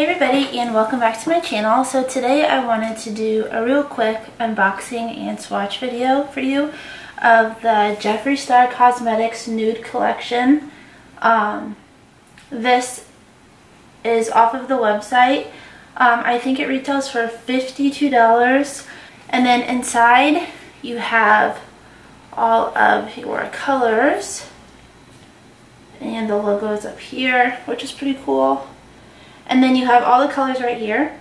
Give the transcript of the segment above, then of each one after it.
Hey everybody, and welcome back to my channel. So today I wanted to do a real quick unboxing and swatch video for you of the Jeffree Star Cosmetics nude collection. This is off of the website. I think it retails for $52, and then inside you have all of your colors, and the logo is up here, which is pretty cool. And then you have all the colors right here.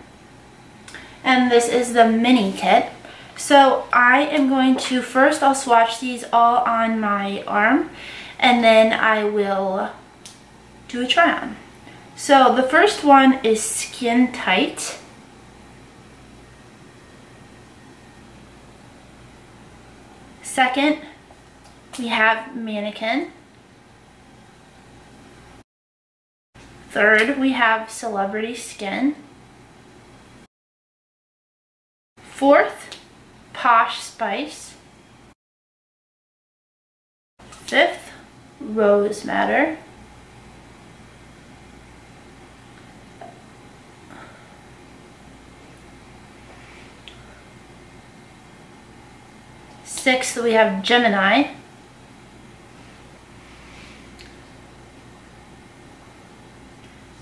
And this is the mini kit. So I am going to, first I'll swatch these all on my arm, and then I will do a try on. So the first one is Skin Tight. Second, we have Mannequin. Third, we have Celebrity Skin. Fourth, Posh Spice. Fifth, Rose Madder. Sixth, we have Gemini.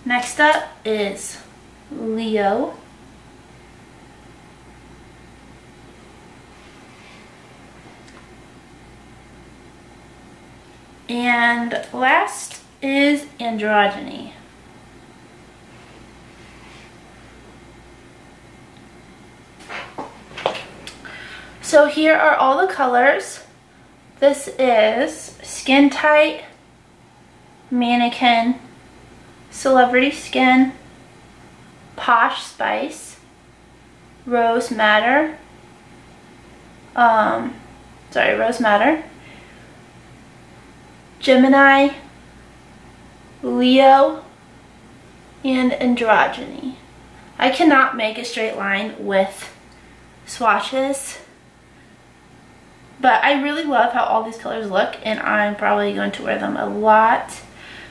Next up is Leo. And last is Androgyny. So here are all the colors. This is Skin Tight, Mannequin, Celebrity Skin, Posh Spice, Rose Madder, Rose Madder, Gemini, Leo, and Androgyny. I cannot make a straight line with swatches, but I really love how all these colors look, and I'm probably going to wear them a lot.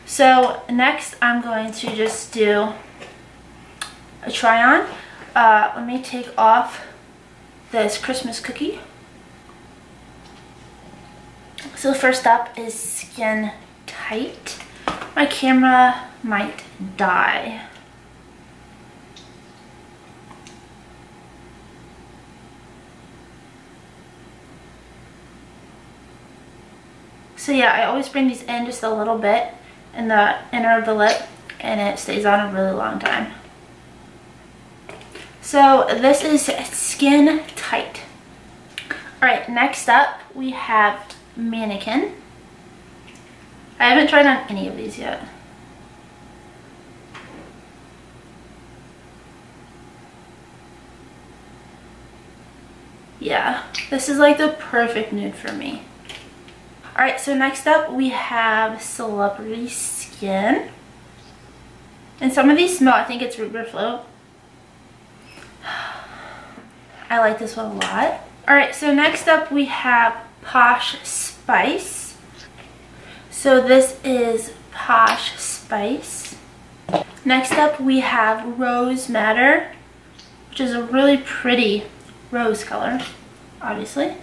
So next I'm going to just do a try on. Let me take off this Christmas cookie. So first up is Skin Tight. My camera might die. So yeah, I always bring these in just a little bit in the inner of the lip, and it stays on a really long time. So this is Skin Tight. Alright, next up we have Mannequin. I haven't tried on any of these yet. Yeah, this is like the perfect nude for me. Alright, so next up we have Celebrity Skin. And some of these smell, I think it's Root Beer Float. I like this one a lot. Alright, so next up we have Posh Spice. So this is Posh Spice. Next up we have Rose Madder, which is a really pretty rose color, obviously.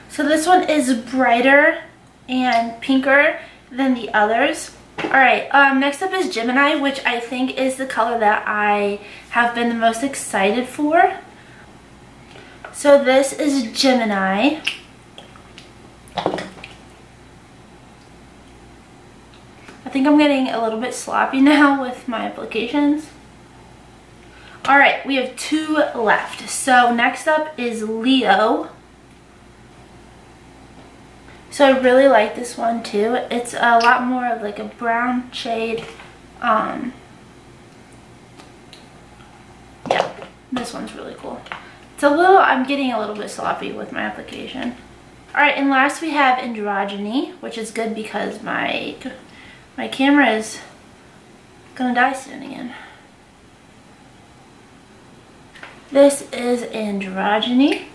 So this one is brighter and pinker than the others. Alright, next up is Gemini, which I think is the color that I have been the most excited for. So this is Gemini. I think I'm getting a little bit sloppy now with my applications. Alright, we have two left. So next up is Leo. So I really like this one too. It's a lot more of like a brown shade. Yeah, this one's really cool. It's a little, I'm getting a little bit sloppy with my application. Alright, and last we have Androgyny, which is good because my camera is gonna die soon again. This is Androgyny.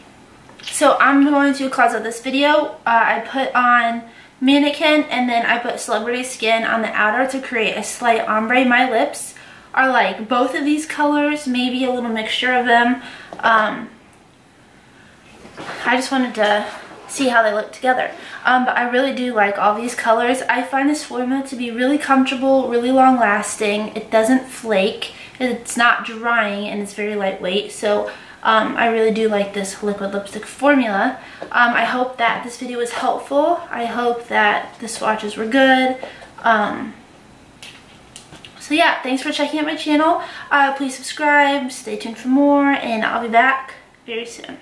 So I'm going to close out this video. I put on mannequin, and then I put Celebrity Skin on the outer to create a slight ombre. My lips are like both of these colors, maybe a little mixture of them. I just wanted to see how they look together. But I really do like all these colors. I find this formula to be really comfortable, really long lasting. It doesn't flake, it's not drying, and it's very lightweight. So I really do like this liquid lipstick formula. I hope that this video was helpful. I hope that the swatches were good. So yeah, thanks for checking out my channel. Please subscribe, stay tuned for more, and I'll be back very soon.